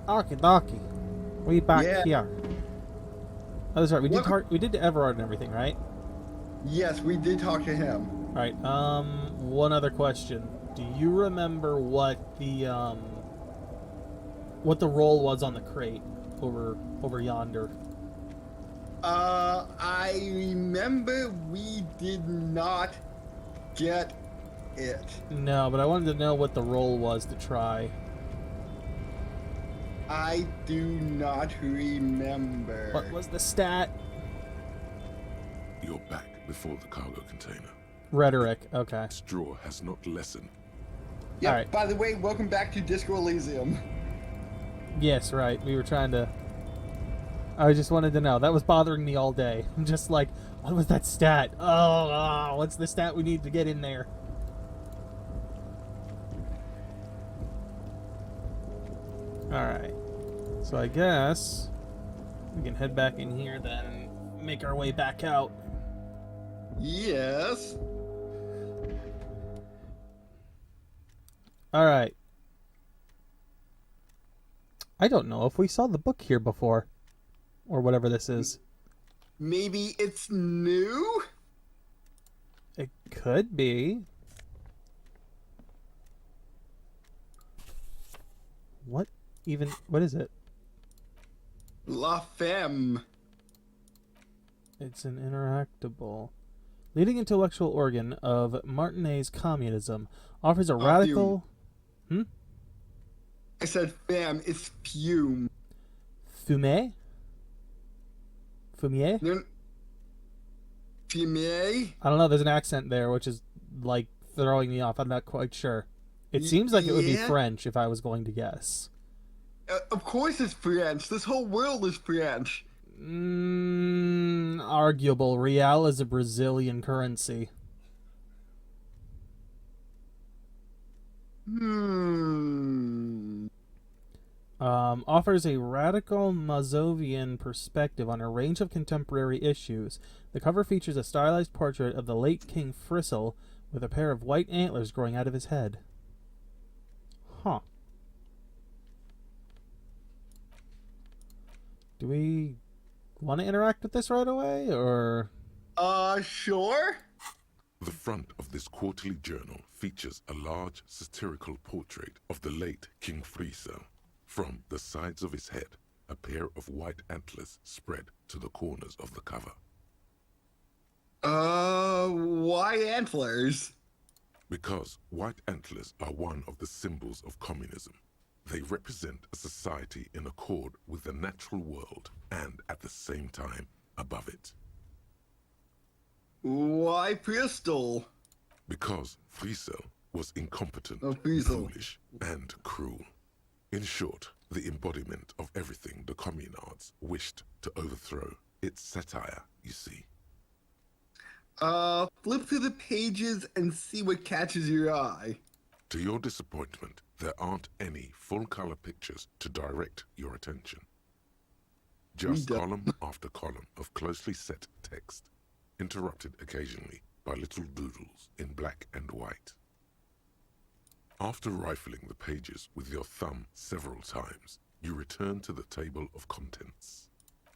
Okie dokie. We back Yeah. here. Oh, that's right. Welcome. We did Everard and everything, right? Yes, we did talk to him. All right. One other question. Do you remember what the roll was on the crate over yonder? I remember we did not get it. No, but I wanted to know what the roll was to try. I do not What remember. was the stat? You're back before the cargo container. Rhetoric. Okay. Straw has not lessened. All Yep, right. by the way, welcome back to Disco Elysium. Yes, right. We were trying to. I just wanted to know. That was bothering me all day. I'm just like, what was that stat? Oh, what's the stat we need to get in there? Alright. So I guess we can head back in here then and make our way back out. Yes. Alright. I don't know if we saw the book here before. Or whatever this is. Maybe it's new? It could be. What is it? La Femme. It's an interactable. Leading intellectual organ of Martinet's communism offers a radical. I said femme, it's fume. Fumier? No, fume? I don't know. There's an accent there, which is like throwing me off. I'm not quite sure. It seems like it would be Yeah? French if I was going to guess. Of course it's French. This whole world is French. Arguable. Real is a Brazilian currency. Hmm. Offers a radical Mazovian perspective on a range of contemporary issues. The cover features a stylized portrait of the late King Fristle with a pair of white antlers growing out of his head. Huh. Do we want to interact with this right away, or? Sure? The front of this quarterly journal features a large satirical portrait of the late King Friesel. From the sides of his head, a pair of white antlers spread to the corners of the cover. Why antlers? Because white antlers are one of the symbols of communism. They represent a society in accord with the natural world and, at the same time, above it. Why pistol? Because Friesel was incompetent, Friesel. foolish, and cruel. In short, the embodiment of everything the communards wished to overthrow. It's satire, you see. Flip through the pages and see what catches your eye. To your disappointment, there aren't any full-color pictures to direct your attention. Just column after column of closely set text, interrupted occasionally by little doodles in black and white. After rifling the pages with your thumb several times, you return to the table of contents.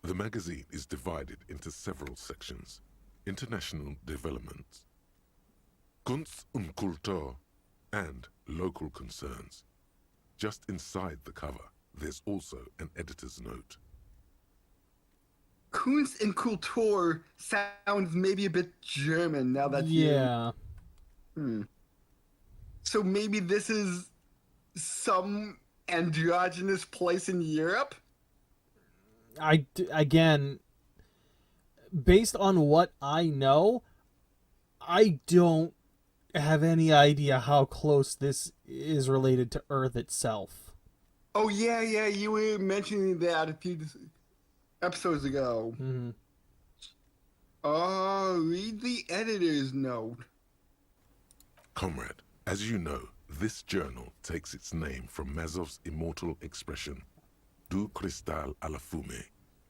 The magazine is divided into several sections: international developments, Kunst und Kultur, and local concerns. Just inside the cover, there's also an editor's note. Kunst und Kultur sounds maybe a bit German now that Yeah. So maybe this is some androgynous place in Europe? Again, based on what I know, I don't have any idea how close this is related to Earth itself. Oh, yeah, you were mentioning that a few episodes ago. Mm-hmm. Read the editor's note. Comrade, as you know, this journal takes its name from Mazov's immortal expression, du cristal à la fumée.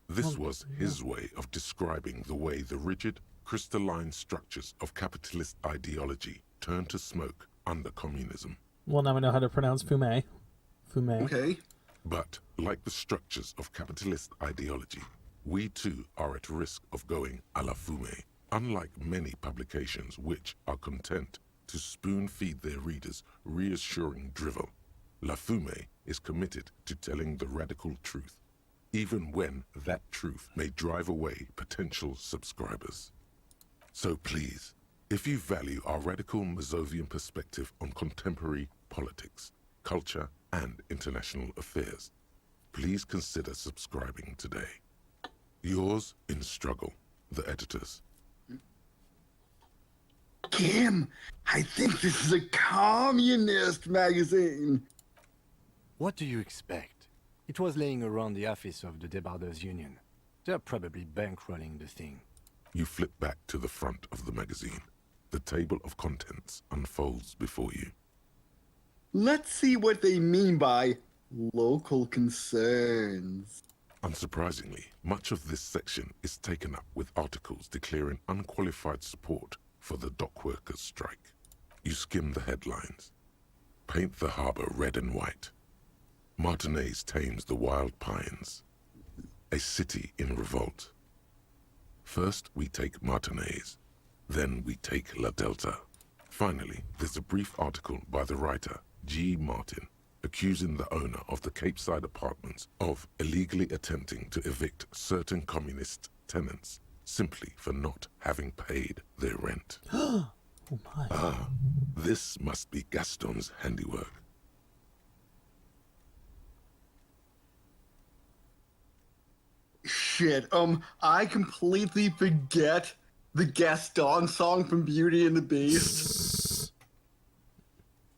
This was his way of describing the way the rigid, crystalline structures of capitalist ideology turned to smoke under communism. Well, now we know how to pronounce fume. Fume. Okay. But, like the structures of capitalist ideology, we too are at risk of going à la fumée. Unlike many publications which are content to spoon-feed their readers reassuring drivel, La Fumée is committed to telling the radical truth, even when that truth may drive away potential subscribers. So please, if you value our radical Mazovian perspective on contemporary politics, culture, and international affairs, please consider subscribing today. Yours in struggle, the editors. Kim, I think this is a communist magazine. What do you expect? It was laying around the office of the Debarders Union. They're probably bankrolling the thing. You flip back to the front of the magazine. The table of contents unfolds before you. Let's see what they mean by local concerns. Unsurprisingly, much of this section is taken up with articles declaring unqualified support for the dock workers' strike. You skim the headlines. Paint the harbor red and white. Martinez tames the wild pines. A city in revolt. First we take Martinez, then we take La Delta. Finally, there's a brief article by the writer, G. Martin, accusing the owner of the Capeside Apartments of illegally attempting to evict certain communist tenants simply for not having paid their rent. Oh my. Ah, this must be Gaston's handiwork. Shit, I completely forget the Gaston song from Beauty and the Beast.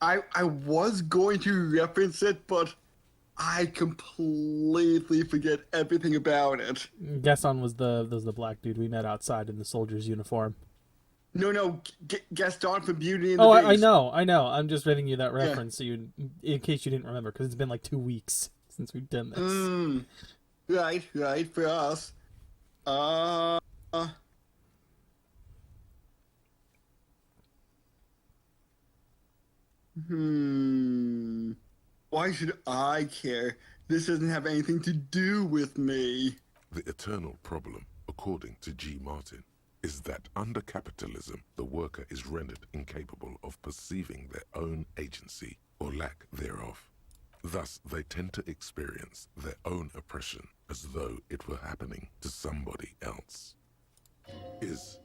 I was going to reference it, but I completely forget everything about it. Gaston was the black dude we met outside in the soldier's uniform. No, Gaston from Beauty and the Oh, Beast. I know. I'm just giving you that reference so you, in case you didn't remember, because it's been like 2 weeks since we've done this. Right, for us. Why should I care? This doesn't have anything to do with me. The eternal problem, according to G. Martin, is that under capitalism, the worker is rendered incapable of perceiving their own agency or lack thereof. Thus, they tend to experience their own oppression as though it were happening to somebody else. Is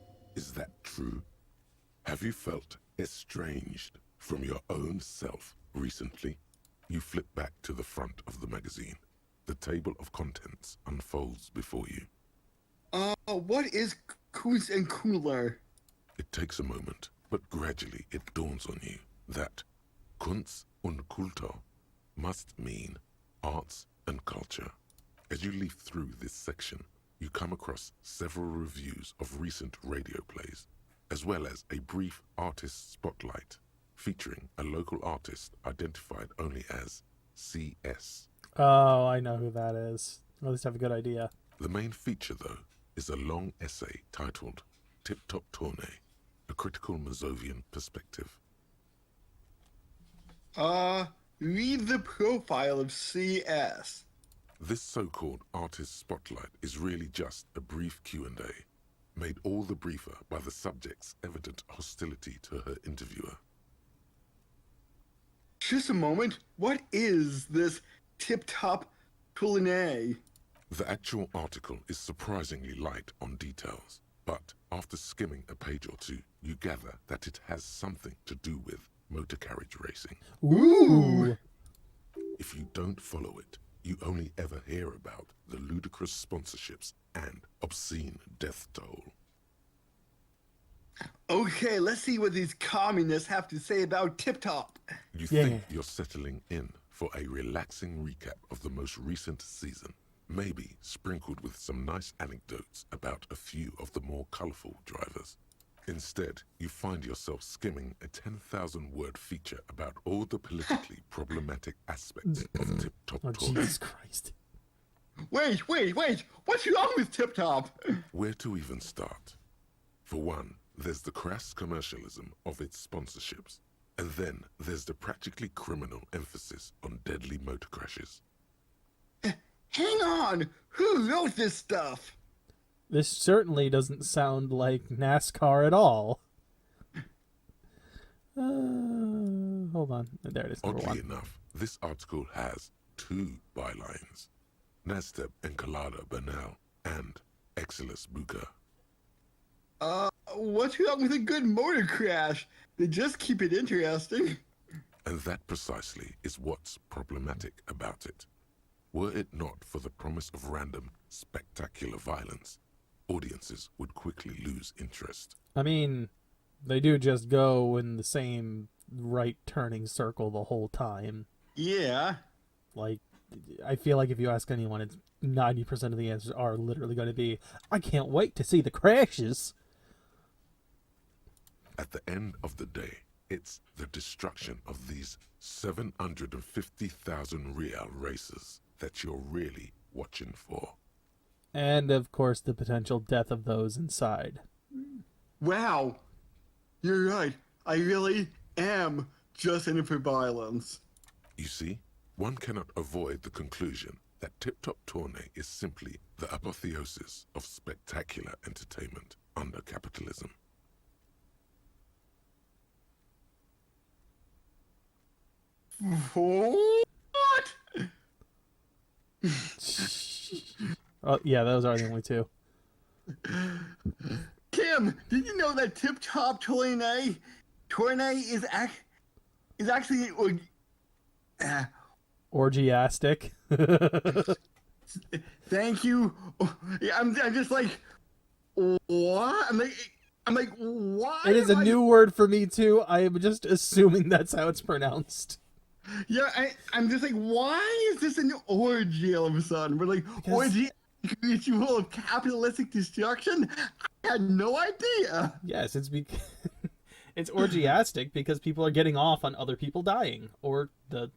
that true? Have you felt estranged from your own self recently? You flip back to the front of the magazine. The table of contents unfolds before you. What is Kunst and Künstler? It takes a moment, but gradually it dawns on you that Kunst und Kultur must mean arts and culture. As you leaf through this section, you come across several reviews of recent radio plays, as well as a brief artist spotlight featuring a local artist identified only as CS. Oh, I know who that is. At least I have a good idea. The main feature, though, is a long essay titled Tip Top Tournée, a critical Mazovian perspective. Read the profile of CS. This so-called artist spotlight is really just a brief Q&A, made all the briefer by the subject's evident hostility to her interviewer. Just a moment, what is this tip-top tournée? The actual article is surprisingly light on details, but after skimming a page or two, you gather that it has something to do with motor carriage racing. Ooh. If you don't follow it, you only ever hear about the ludicrous sponsorships and obscene death toll. Okay, let's see what these communists have to say about Tip Top. You think you're settling in for a relaxing recap of the most recent season, maybe sprinkled with some nice anecdotes about a few of the more colorful drivers. Instead, you find yourself skimming a 10,000-word feature about all the politically problematic aspects of Tip Top Oh, Tour. Jesus Christ. Wait, what's wrong with Tip Top? Where to even start? For one, there's the crass commercialism of its sponsorships, and then there's the practically criminal emphasis on deadly motor crashes. hang on. Who wrote this stuff? This certainly doesn't sound like NASCAR at all. Hold on. There it is, number Oddly one. enough, this article has 2 bylines. Nestep Encolada Bernal and Exilus Buka. What's wrong with a good motor crash? They just keep it interesting. And that precisely is what's problematic about it. Were it not for the promise of random, spectacular violence, audiences would quickly lose interest. I mean, they do just go in the same right turning circle the whole time. Yeah. Like, I feel like if you ask anyone, it's 90% of the answers are literally going to be, I can't wait to see the crashes. At the end of the day, it's the destruction of these 750,000 real races that you're really watching for. And, of course, the potential death of those inside. Wow. You're right. I really am just in it for violence. You see, one cannot avoid the conclusion that Tip Top Tourney is simply the apotheosis of spectacular entertainment under capitalism. What? Oh, yeah, those are the only 2. Kim, did you know that Tip Top Tourney is actually Orgiastic. thank you. Yeah, I'm just like, what? I'm like, why? It is a am I- new word for me, too. I am just assuming that's how it's pronounced. Yeah, I'm just like, why is this an orgy all of a sudden? We're like, Because- orgy, ritual of capitalistic destruction? I had no idea. Yes, it's it's orgiastic because people are getting off on other people dying, or the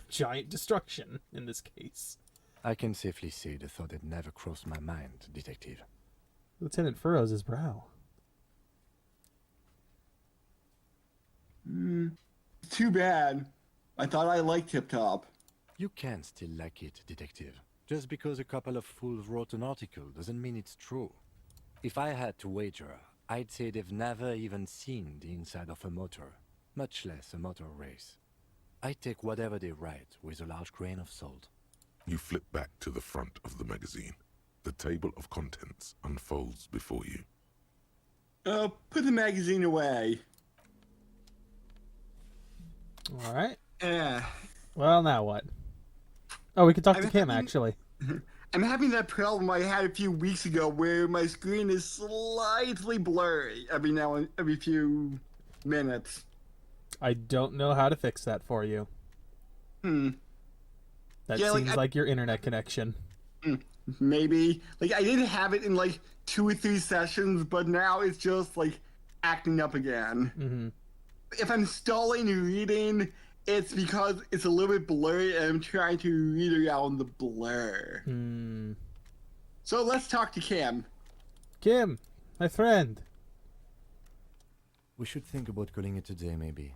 giant destruction in this case. I can safely say the thought had never crossed my mind, Detective. Lieutenant furrows his brow. Too bad. I thought I liked Tip Top. You can still like it, Detective. Just because a couple of fools wrote an article doesn't mean it's true. If I had to wager, I'd say they've never even seen the inside of a motor, much less a motor race. I take whatever they write with a large grain of salt. You flip back to the front of the magazine. The table of contents unfolds before you. Put the magazine away. All right. Eh. Well, now what? Oh, we can talk to I'm Kim, having- actually. I'm having that problem I had a few weeks ago where my screen is slightly blurry every few minutes. I don't know how to fix that for you. That Yeah, seems like your internet connection. Maybe. Like, I did have it in like 2 or 3 sessions, but now it's just like acting up again. Mm-hmm. If I'm stalling reading, it's because it's a little bit blurry and I'm trying to read around the blur. So let's talk to Cam. Kim, my friend. We should think about calling it a day, maybe.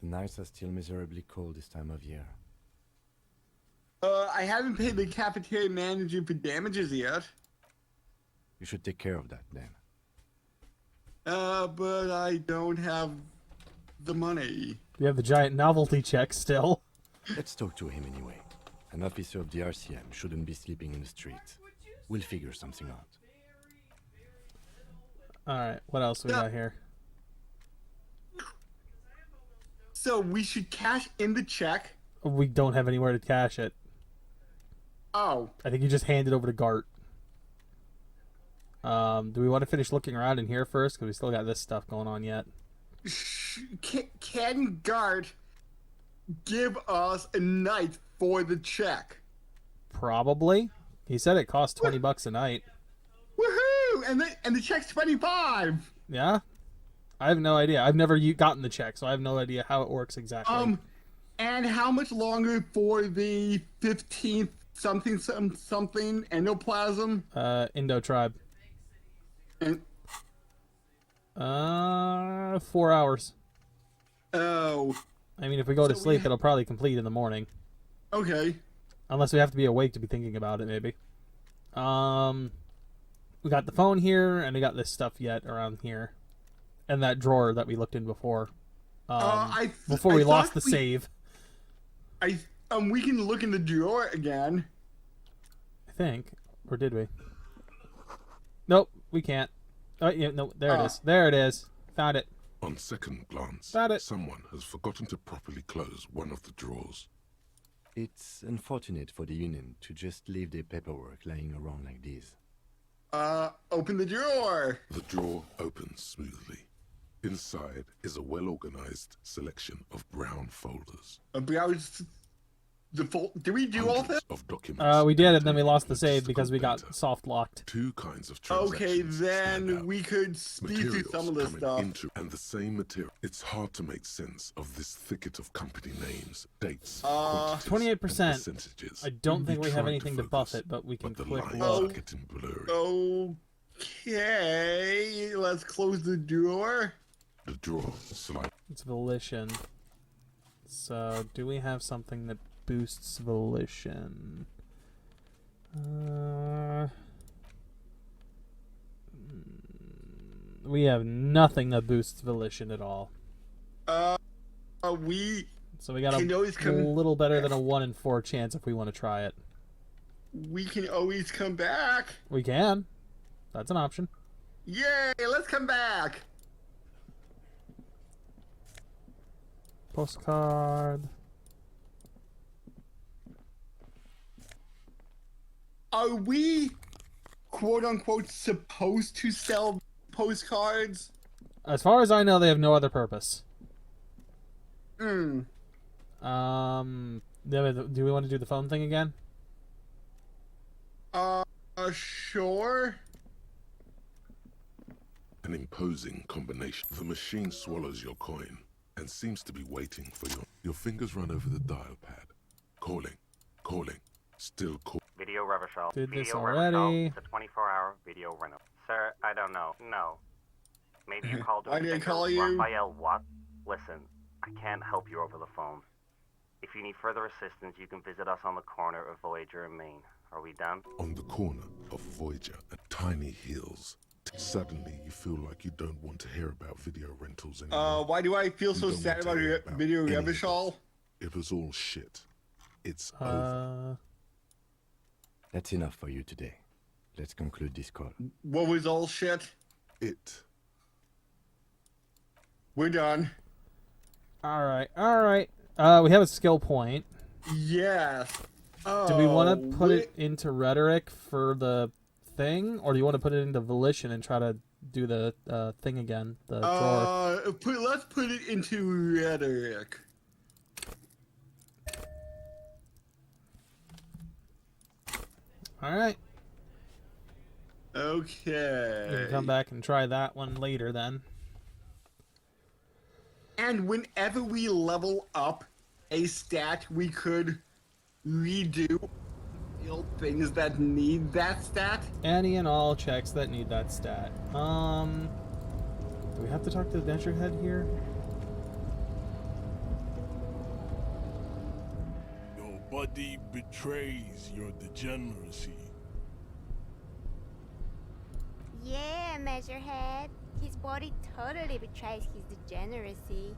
The nights are still miserably cold this time of year. I haven't paid the cafeteria manager for damages yet. You should take care of that, then. But I don't have the money. You have the giant novelty check still. Let's talk to him anyway. An officer of the RCM shouldn't be sleeping in the street. We'll figure something out. All right, what else we got here? So we should cash in the check. We don't have anywhere to cash it. Oh, I think you just hand it over to Garte. Do we want to finish looking around in here first? Because we still got this stuff going on yet. can Garte give us a night for the check? Probably. He said it cost $20 a night. Woohoo! And the check's 25. Yeah? I have no idea. I've never gotten the check, so I have no idea how it works exactly. And how much longer for the 15th something endoplasm? Indo tribe. And 4 hours. oh, I mean, if we go to So we sleep, ha- it'll probably complete in the morning. okay. Unless we have to be awake to be thinking about it, maybe. We got the phone here, and we got this stuff yet around here. And that drawer that we looked in before. Before we lost the save. We can look in the drawer again. I think. Or did we? Nope, we can't. Oh, yeah, no, there it is. There it is. Found it. On second glance, Found it. someone has forgotten to properly close one of the drawers. It's unfortunate for the Union to just leave their paperwork lying around like this. Open the drawer. The drawer opens smoothly. Inside is a well-organized selection of brown folders. Browse did we do all this? Hundreds of documents. We did, and then we lost the and save because we got data. soft locked. Two kinds of Okay, transactions then stand out. we could speed through Materials some of this coming stuff. into and the same material. It's hard to make sense of this thicket of company names, dates, 28%. and percentages. I don't think we have tried anything to focus, buff it, but we can but the quick lines look. are getting blurry. Okay, let's close the drawer. The drawer slide. It's volition. So, do we have something that boosts volition? We have nothing that boosts volition at all. We So we got can always a come. little better than a 1 in 4 chance if we want to try it. We can always come back. We can. That's an option. Yay! Let's come back. Postcard. Are we, quote unquote, supposed to sell postcards? As far as I know, they have no other purpose. Hmm. Do we want to do the phone thing again? Sure. An imposing combination. The machine swallows your coin and seems to be waiting for your fingers run over the dial pad. Calling, still calling. Video reversal. Did this Video already. reversal. It's a 24-hour video rental. Sir, I don't know. No. Maybe you called Why did I call you? Raphael, what? Listen, I can't help you over the phone. If you need further assistance, you can visit us on the corner of Voyager and Main. Are we done? On the corner of Voyager and Tiny Hills. Suddenly, you feel like you don't want to hear about video rentals anymore. Why do I feel You so don't sad want to about hear about video any of reversal? It was all shit. It's over. That's enough for you today. Let's conclude this call. What was all shit? It. We're done. Alright. We have a skill point. Yes. Do we want to put it into rhetoric for the thing, or do you want to put it into volition and try to do the thing again? The drawer. Let's put it into rhetoric. Alright. Okay. We can come back and try that one later then. And whenever we level up a stat, we could redo things that need that stat. Any and all checks that need that stat. Do we have to talk to the Adventure Head here? Your body betrays your degeneracy. Yeah, Measurehead. His body totally betrays his degeneracy.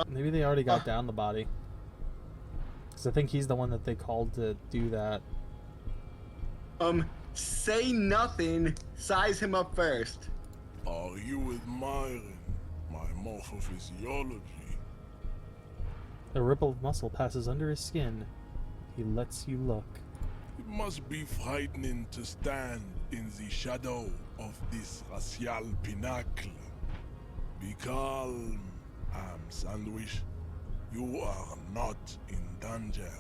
Maybe they already got down the body. Because I think he's the one that they called to do that. Say nothing. Size him up first. Are you admiring my morphophysiology? A ripple of muscle passes under his skin. He lets you look. It must be frightening to stand in the shadow of this racial pinnacle. Be calm, Am Sandwich. You are not in danger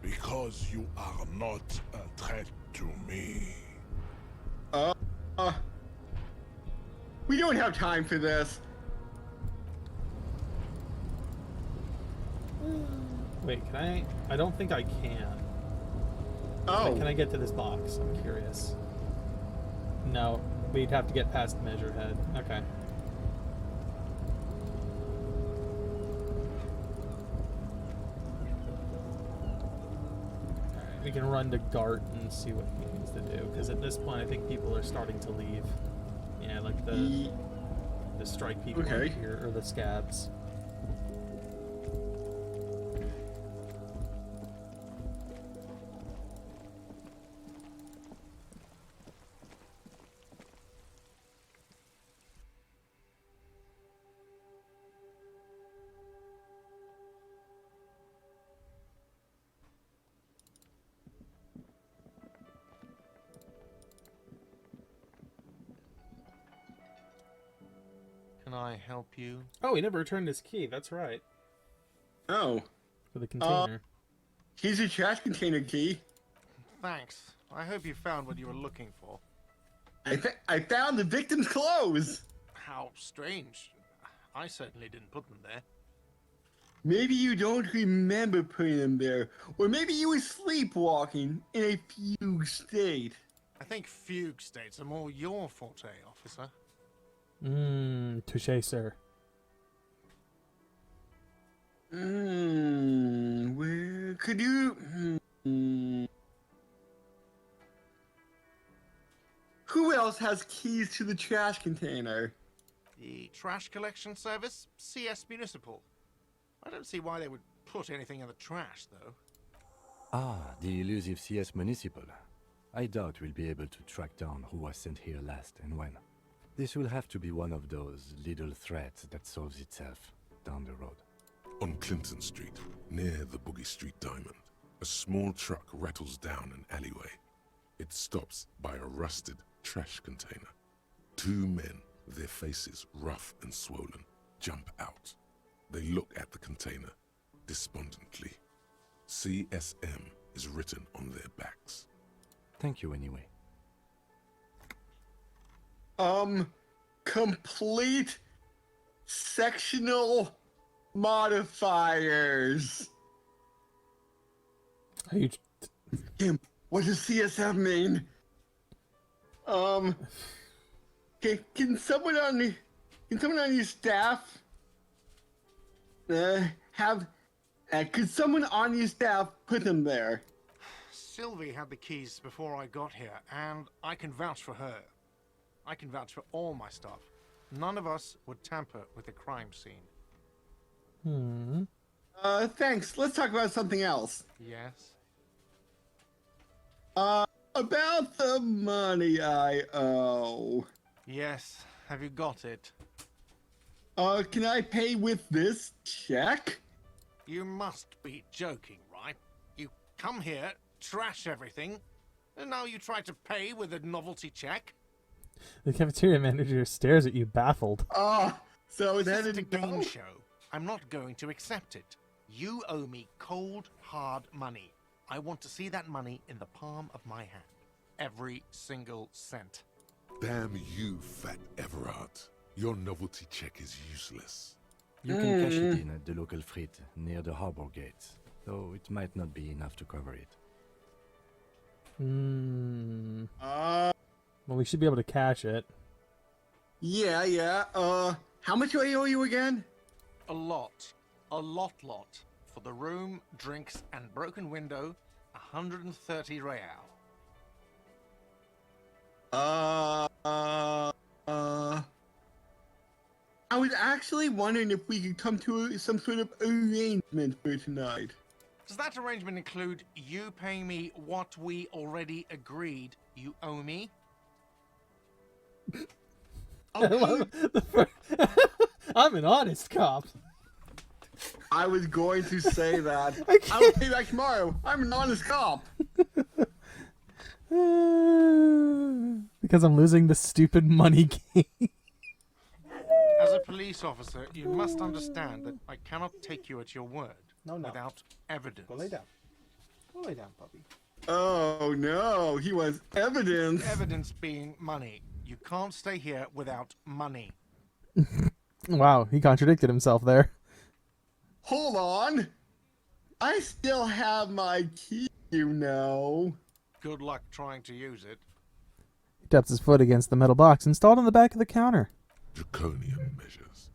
because you are not a threat to me. We don't have time for this. Wait, can I? I don't think I can. Oh. Wait, can I get to this box? I'm curious. No, we'd have to get past Measurehead. Okay. We can run to Garte and see what he needs to do. Because at this point, I think people are starting to leave. Yeah, like the strike people Okay. here, or the scabs. Can I help you? Oh, he never returned his key. That's right. Oh, For the container. here's your trash container key. Thanks. I hope you found what you were looking for. I found the victim's clothes. How strange. I certainly didn't put them there. Maybe you don't remember putting them there, or maybe you were sleepwalking in a fugue state. I think fugue states are more your forte, officer. Touché, sir. Where could you? Who else has keys to the trash container? The trash collection service? CS Municipal. I don't see why they would put anything in the trash, though. Ah, the elusive CS Municipal. I doubt we'll be able to track down who was sent here last and when. This will have to be one of those little threats that solves itself down the road. On Clinton Street, near the Boogie Street Diamond, a small truck rattles down an alleyway. It stops by a rusted trash container. Two men, their faces rough and swollen, jump out. They look at the container despondently. CSM is written on their backs. Thank you anyway. Complete sectional modifiers. Are you... Kim, what does CSM mean? Can someone on your staff could someone on your staff put them there? Sylvie had the keys before I got here, and I can vouch for her. I can vouch for all my staff. None of us would tamper with the crime scene. Thanks. Let's talk about something else. Yes? About the money I owe. Yes. Have you got it? Can I pay with this check? You must be joking, right? You come here, trash everything, and now you try to pay with a novelty check? The cafeteria manager stares at you, baffled. So This that isn't a didn't game go? show. I'm not going to accept it. You owe me cold, hard money. I want to see that money in the palm of my hand. Every single cent. Damn you, Fat Everard. Your novelty check is useless. You can cash it in at the local frit near the harbor gates, though it might not be enough to cover it. Well, we should be able to cash it. Yeah. How much do I owe you again? A lot. A lot. For the room, drinks, and broken window, 130 real. I was actually wondering if we could come to some sort of arrangement for tonight. Does that arrangement include you paying me what we already agreed you owe me? I'm an honest cop. I was going to say that. I can't- I'll pay back tomorrow. I'm an honest cop. Because I'm losing the stupid money game. As a police officer, you must understand that I cannot take you at your word without evidence. Go lay down. Go lay down, puppy. Oh no, he wants evidence. Evidence being money. You can't stay here without money. Wow, he contradicted himself there. Hold on. I still have my key, you know. Good luck trying to use it. He taps his foot against the metal box installed on the back of the counter. Draconian measures.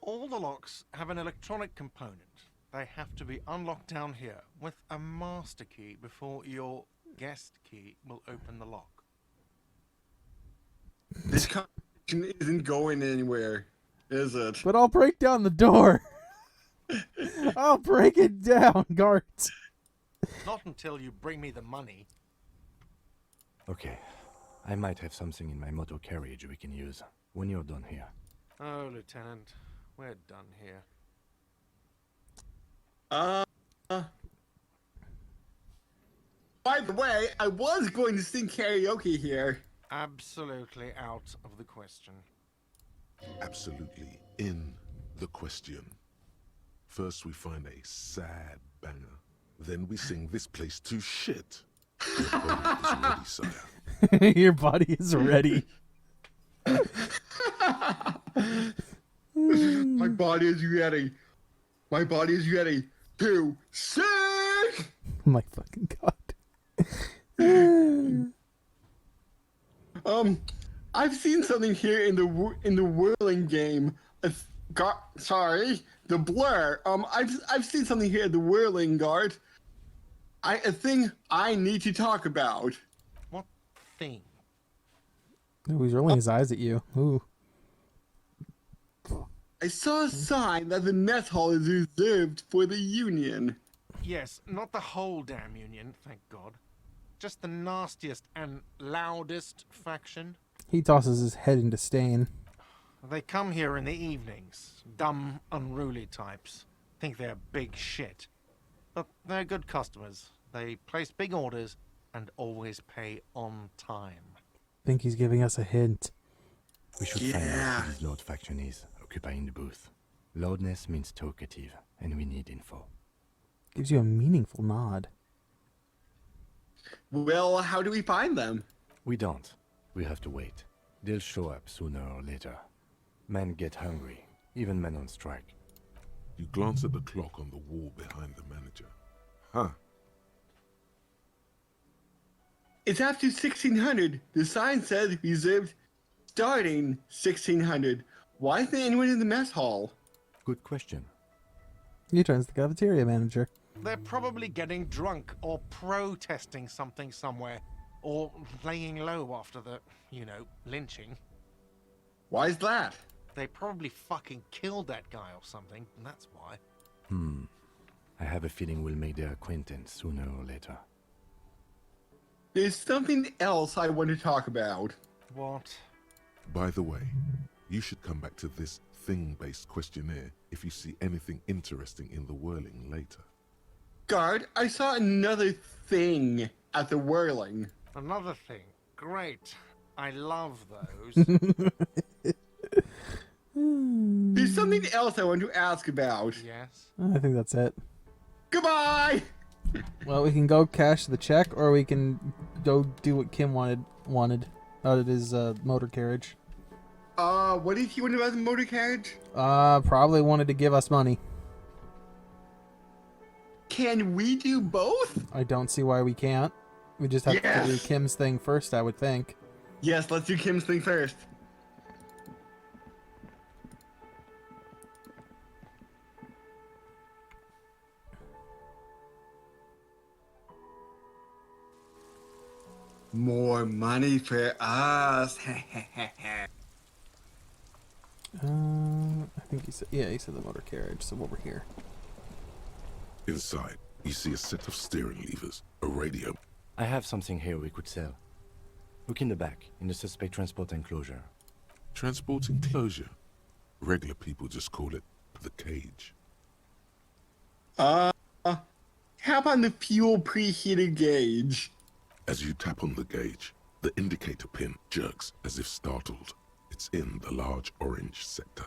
All the locks have an electronic component They have to be unlocked down here with a master key before your guest key will open the lock. This conversation isn't going anywhere, is it? But I'll break down the door. I'll break it down, Garte. Not until you bring me the money. Okay. I might have something in my motor carriage we can use when you're done here. Oh, Lieutenant, we're done here. By the way, I was going to sing karaoke here. Absolutely out of the question. Absolutely in the question. First we find a sad banger. Then we sing this place to shit. Your body is ready, sire. Your body is ready. My body is ready. My body is ready to sing. My fucking god. I've seen something here in the whirling game. Sorry, the blur. I've seen something here in the whirling guard. A thing I need to talk about. What thing? Ooh, he's rolling his eyes at you. Ooh. I saw a sign that the mess hall is reserved for the Union. Yes, not the whole damn Union, thank God. Just the nastiest and loudest faction. He tosses his head into stain. They come here in the evenings. Dumb, unruly types. Think they're big shit. But they're good customers. They place big orders and always pay on time. Think he's giving us a hint. We should find out who this Lord faction is, occupying the booth. Loudness means talkative, and we need info. Gives you a meaningful nod. Well, how do we find them? We don't. We have to wait. They'll show up sooner or later. Men get hungry, even men on strike. You glance at the clock on the wall behind the manager. Huh. It's after 1600. The sign says reserved starting 1600. Why isn't anyone in the mess hall? Good question. He turns the cafeteria manager. They're probably getting drunk or protesting something somewhere. Or laying low after the, lynching. Why is that? They probably fucking killed that guy or something, and that's why. I have a feeling we'll make their acquaintance sooner or later. There's something else I want to talk about. What? By the way, you should come back to this thing-based questionnaire if you see anything interesting in the whirling later. Guard, I saw another thing at the whirling. Another thing. Great. I love those. There's something else I want to ask about. Yes? I think that's it. Goodbye! Well, we can go cash the check, or we can go do what Kim wanted out of his motor carriage. What did he want about the motor carriage? Probably wanted to give us money. Can we do both? I don't see why we can't. We just have to do Kim's thing first, I would think. Yes, let's do Kim's thing first. More money for us. I think he said the motor carriage, so over here. Inside, you see a set of steering levers, a radio. I have something here we could sell. Look in the back, in the suspect transport enclosure. Transport enclosure. Regular people just call it the cage. How about the fuel preheated gauge? As you tap on the gauge, the indicator pin jerks as if startled. It's in the large orange sector,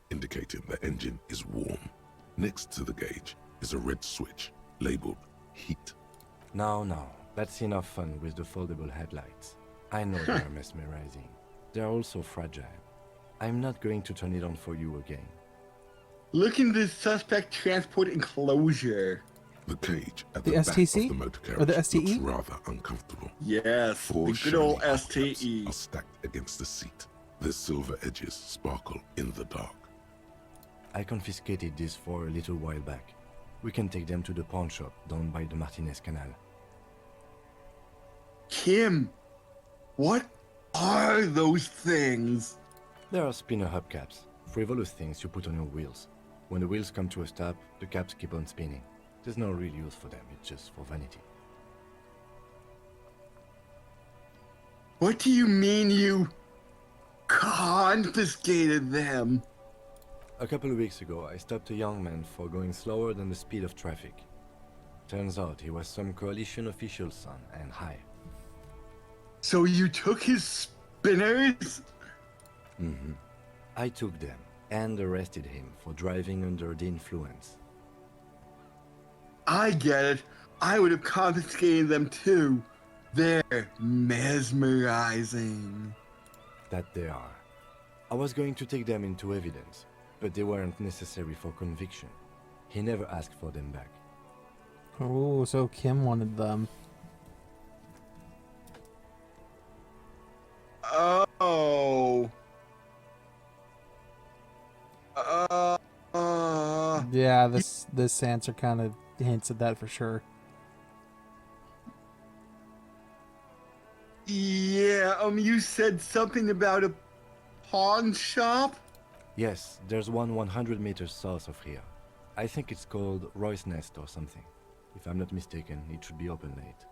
indicating the engine is warm. Next to the gauge is a red switch labeled heat. No, that's enough fun with the foldable headlights. I know they're mesmerizing. They're also fragile. I'm not going to turn it on for you again. Look in the suspect transport enclosure. The cage at The the STC? back of the motor carriage Or the STE? looks rather uncomfortable. Yes, Four the good old shiny hubcaps STE. are stacked against the seat. Their silver edges sparkle in the dark. I confiscated this for a little while back. We can take them to the pawn shop down by the Martinez Canal. Kim, what are those things? There are spinner hubcaps, frivolous things you put on your wheels. When the wheels come to a stop, the caps keep on spinning. There's no real use for them, it's just for vanity. What do you mean you confiscated them? A couple of weeks ago, I stopped a young man for going slower than the speed of traffic. Turns out he was some coalition official's son and high. So you took his spinners? Mm-hmm. I took them and arrested him for driving under the influence. I get it. I would have confiscated them too. They're mesmerizing. That they are. I was going to take them into evidence, but they weren't necessary for conviction. He never asked for them back. Oh, so Kim wanted them. Oh. Yeah, this answer kind of hints at that for sure. Yeah, you said something about a pawn shop? Yes, there's one 100 meters south of here. I think it's called Roy's Nest or something. If I'm not mistaken, it should be open late.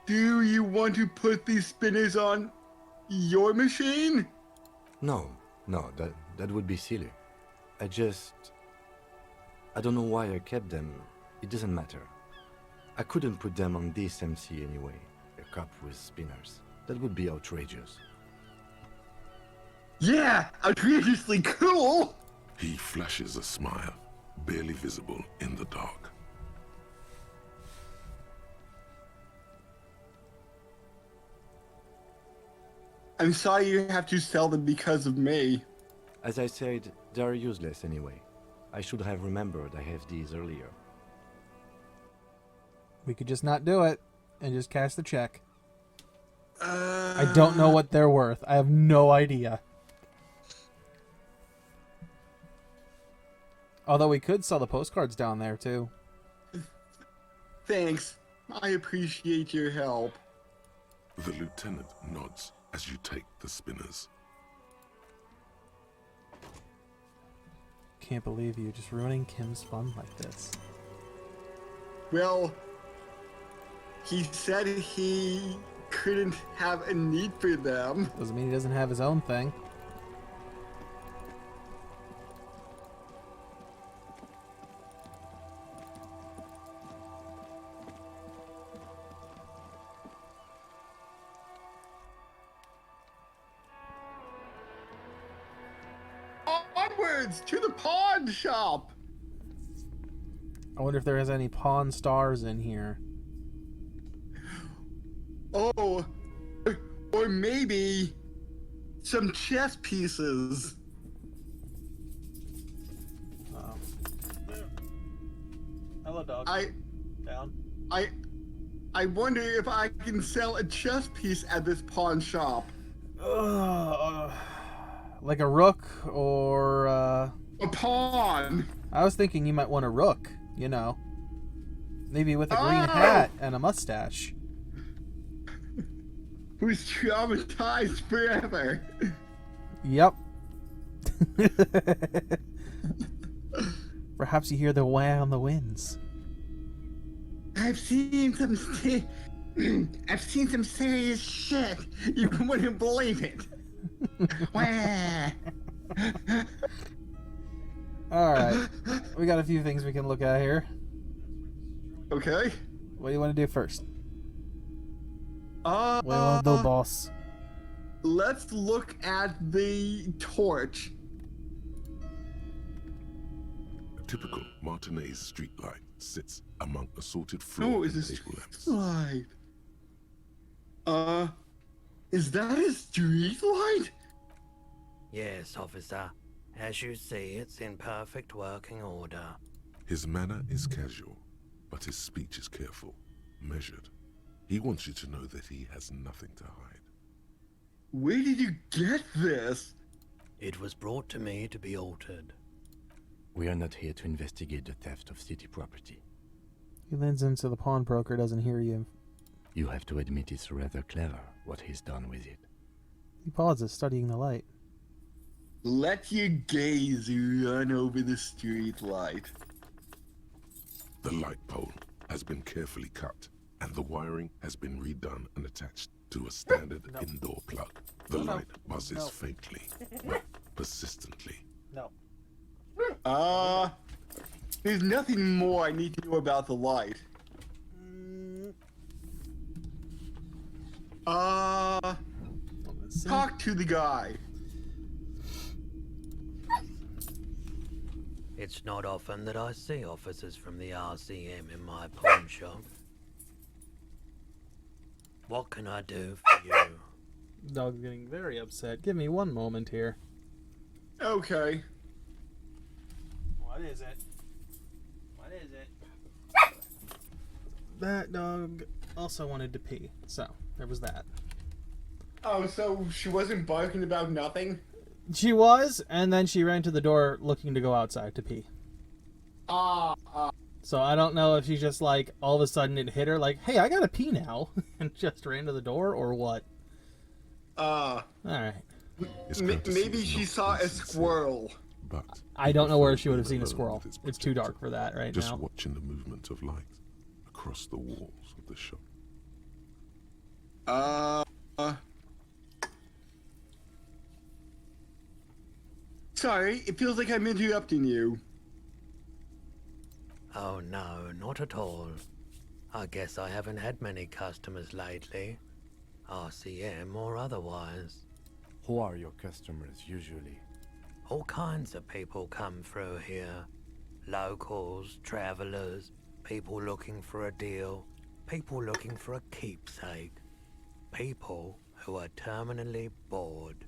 Do you want to put these spinners on your machine? No, that would be silly. I don't know why I kept them. It doesn't matter. I couldn't put them on this MC anyway. A cup with spinners. That would be outrageous. Yeah, outrageously cool! He flashes a smile, barely visible in the dark. I'm sorry you have to sell them because of me. As I said, they are useless anyway. I should have remembered I have these earlier. We could just not do it and just cash the check. I don't know what they're worth. I have no idea. Although we could sell the postcards down there too. Thanks. I appreciate your help. The lieutenant nods as you take the spinners. Can't believe you just ruining Kim's fun like this. Well, he said he couldn't have a need for them. Doesn't mean he doesn't have his own thing. Onwards to the pawn shop! I wonder if there is any Pawn Stars in here. Oh, or maybe some chess pieces. Uh-oh. Hello, dog. Down. I wonder if I can sell a chess piece at this pawn shop. Like a rook or A pawn. I was thinking you might want a rook, you know. Maybe with a green hat and a mustache. Who's traumatized forever. Yep. Perhaps you hear the wah on the winds. I've seen some serious shit. You wouldn't believe it. Wah. Alright. We got a few things we can look at here. Okay. What do you want to do first? What do you want to do, boss? Let's look at the torch. A typical Martinez streetlight sits among assorted Oh, floor is and this table lamps. light? Is that a street light? Yes, officer. As you see, it's in perfect working order. His manner is casual, but his speech is careful, measured. He wants you to know that he has nothing to hide. Where did you get this? It was brought to me to be altered. We are not here to investigate the theft of city property. He leans into the pawnbroker, doesn't hear you. You have to admit it's rather clever what he's done with it. He pauses, studying the light. Let your gaze run over the street light. The light pole has been carefully cut, and the wiring has been redone and attached to a standard indoor plug. The light buzzes faintly, but persistently. No. There's nothing more I need to know about the light. Talk to the guy. It's not often that I see officers from the RCM in my pawn shop. What can I do for you? Dog's getting very upset. Give me one moment here. Okay. What is it? What is it? That dog also wanted to pee, so there was that. Oh, so she wasn't barking about nothing? She was, and then she ran to the door looking to go outside to pee. So I don't know if she just, like, all of a sudden it hit her, like, hey, I gotta pee now, and just ran to the door, or what? Alright. Maybe she saw a squirrel. But I don't know where she would have seen a squirrel. It's too dark for that right just now. watching the movement of light across the walls of the shop. Sorry, it feels like I'm interrupting you. Oh no, not at all. I guess I haven't had many customers lately. RCM or otherwise. Who are your customers usually? All kinds of people come through here. Locals, travelers, people looking for a deal, people looking for a keepsake. People who are terminally bored.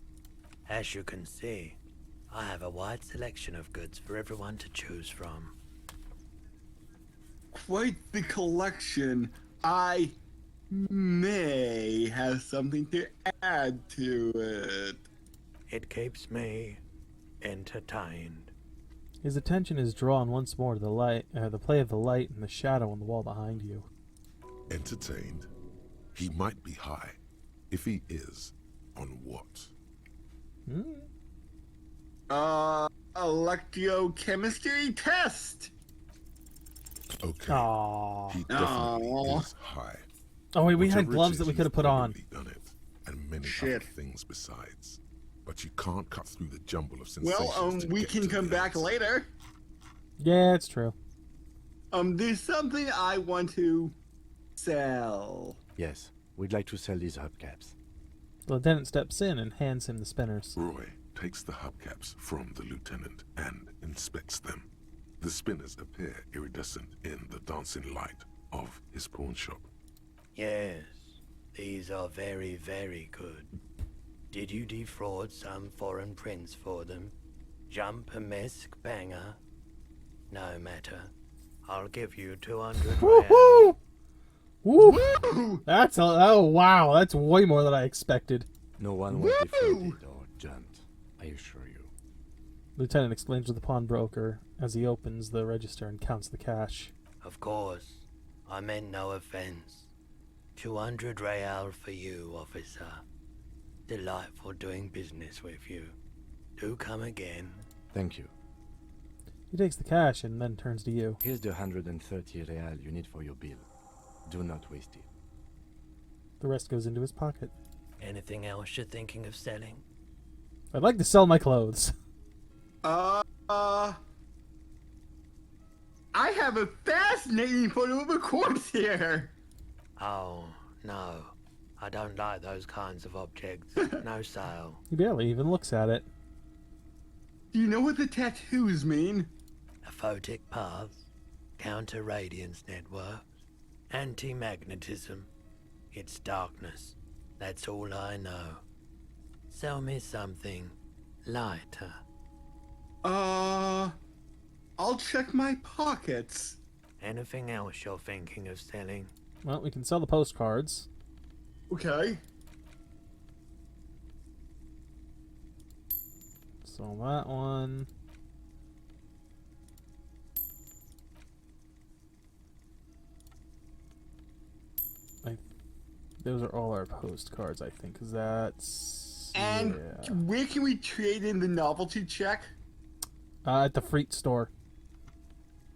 As you can see, I have a wide selection of goods for everyone to choose from. Quite the collection. I may have something to add to it. It keeps me entertained. His attention is drawn once more to the play of the light and the shadow on the wall behind you. Entertained? He might be high. If he is, on what? Electrochemistry test! Okay. Aww. He definitely is high. Oh wait, we Whatever had gloves it that is, we could have he's put on. probably done it, and many Shit. other things besides. But you can't cut through the jumble of sensations. Well, to we get can to come the back answer. later. Yeah, it's true. There's something I want to sell. Yes, we'd like to sell these hubcaps. The lieutenant steps in and hands him the spinners. Roy takes the hubcaps from the lieutenant and inspects them. The spinners appear iridescent in the dancing light of his pawn shop. Yes, these are very, very good. Did you defraud some foreign prince for them? Jump-a-mesque banger? No matter. I'll give you 200 Woohoo! Woo! That's oh wow, that's way more than I expected. No one was defeated or jumped, I assure you. Lieutenant explains to the pawnbroker as he opens the register and counts the cash. Of course. I meant no offense. 200 real for you, officer. Delightful doing business with you. Do come again. Thank you. He takes the cash and then turns to you. Here's the 130 real you need for your bill. Do not waste it. The rest goes into his pocket. Anything else you're thinking of selling? I'd like to sell my clothes. I have a fascinating photo of a corpse here. Oh, no. I don't like those kinds of objects. No sale. He barely even looks at it. Do you know what the tattoos mean? Aphotic paths, counter-radiance networks, anti-magnetism. It's darkness. That's all I know. Sell me something lighter. I'll check my pockets. Anything else you're thinking of selling? Well, we can sell the postcards. Okay. So that one. Those are all our postcards, I think. 'Cause that's... And yeah. where can we trade in the novelty check? At the Freet store.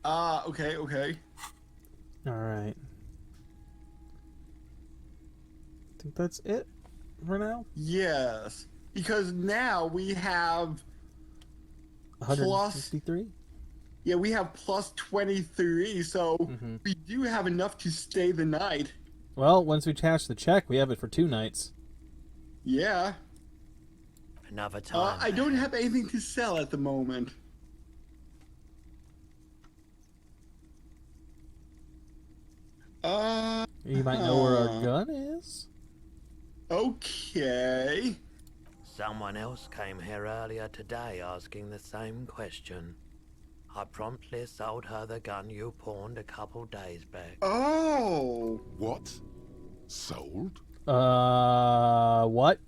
Okay. Alright. I think that's it for now. Yes. Because now we have 163? Yeah, we have plus 23, so we do have enough to stay the night. Well, once we cash the check, we have it for 2 nights. Yeah. Another time. I don't have anything to sell at the moment. You might know where our gun is? Okay. Someone else came here earlier today asking the same question. I promptly sold her the gun you pawned a couple days back. Oh. What? Sold? What?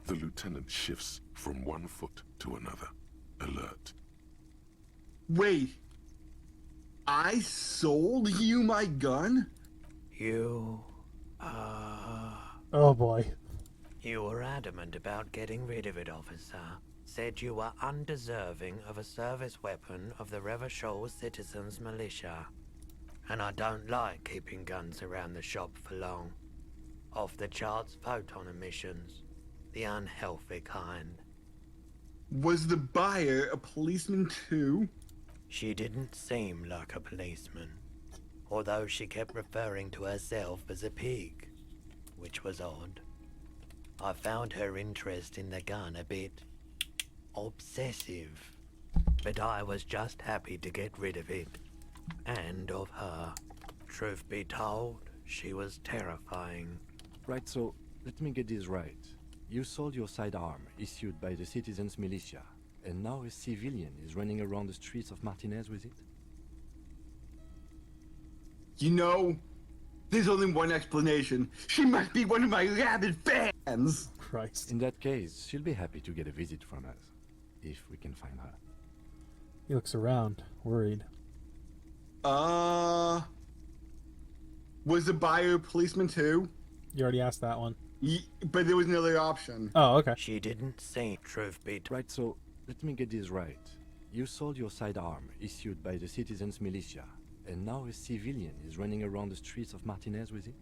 The lieutenant shifts from one foot to another. Alert. Wait. I sold you my gun? You, Oh boy. You were adamant about getting rid of it, officer. Said you were undeserving of a service weapon of the Revachol Citizens Militia. And I don't like keeping guns around the shop for long. Off the charts photon emissions. The unhealthy kind. Was the buyer a policeman too? She didn't seem like a policeman. Although she kept referring to herself as a pig. Which was odd. I found her interest in the gun a bit obsessive, but I was just happy to get rid of it, and of her. Truth be told, she was terrifying. Right, so let me get this right. You sold your sidearm, issued by the Citizens Militia, and now a civilian is running around the streets of Martinez with it? You know, there's only one explanation. She must be one of my rabid fans! Christ. In that case, she'll be happy to get a visit from us, if we can find her. He looks around, worried. Was the buyer a policeman too? You already asked that one. But there was another option. Oh, okay. She didn't seem truth be told. Right, so let me get this right. You sold your sidearm, issued by the Citizens Militia, and now a civilian is running around the streets of Martinez with it?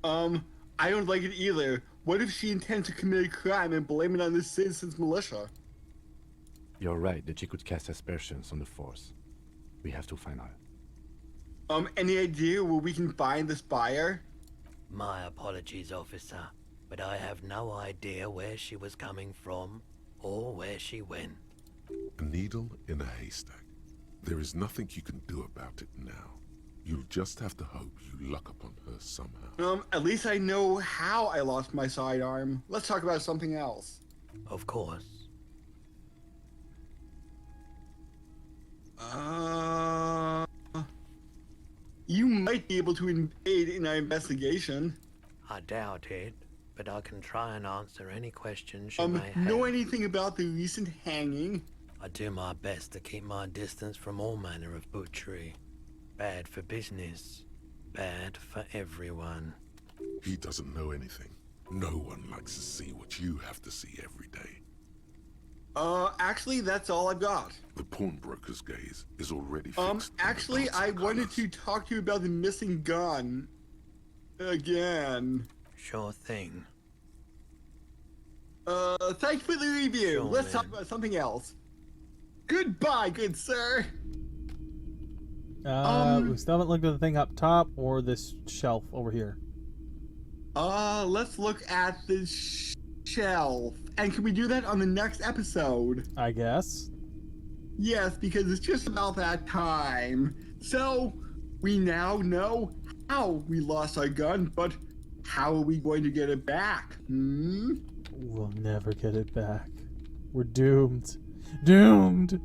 I don't like it either. What if she intends to commit a crime and blame it on the Citizens Militia? You're right that she could cast aspersions on the force. We have to find her. Any idea where we can find this buyer? My apologies, officer, but I have no idea where she was coming from or where she went. A needle in a haystack. There is nothing you can do about it now. You'll just have to hope you luck upon her somehow. At least I know how I lost my sidearm. Let's talk about something else. Of course. You might be able to aid in our investigation. I doubt it, but I can try and answer any questions you may have. Know anything about the recent hanging? I do my best to keep my distance from all manner of butchery. Bad for business. Bad for everyone. He doesn't know anything. No one likes to see what you have to see every day. Actually, that's all I've got. The pawnbroker's gaze is already fixed. Actually, I wanted to talk to you about the missing gun. Again. Sure thing. Thanks for the review. Sure, Let's talk man. about something else. Goodbye, good sir. We still haven't looked at the thing up top or this shelf over here. Let's look at the shelf. And can we do that on the next episode? I guess. Yes, because it's just about that time. So, we now know how we lost our gun, but how are we going to get it back? We'll never get it back. We're doomed. Doomed!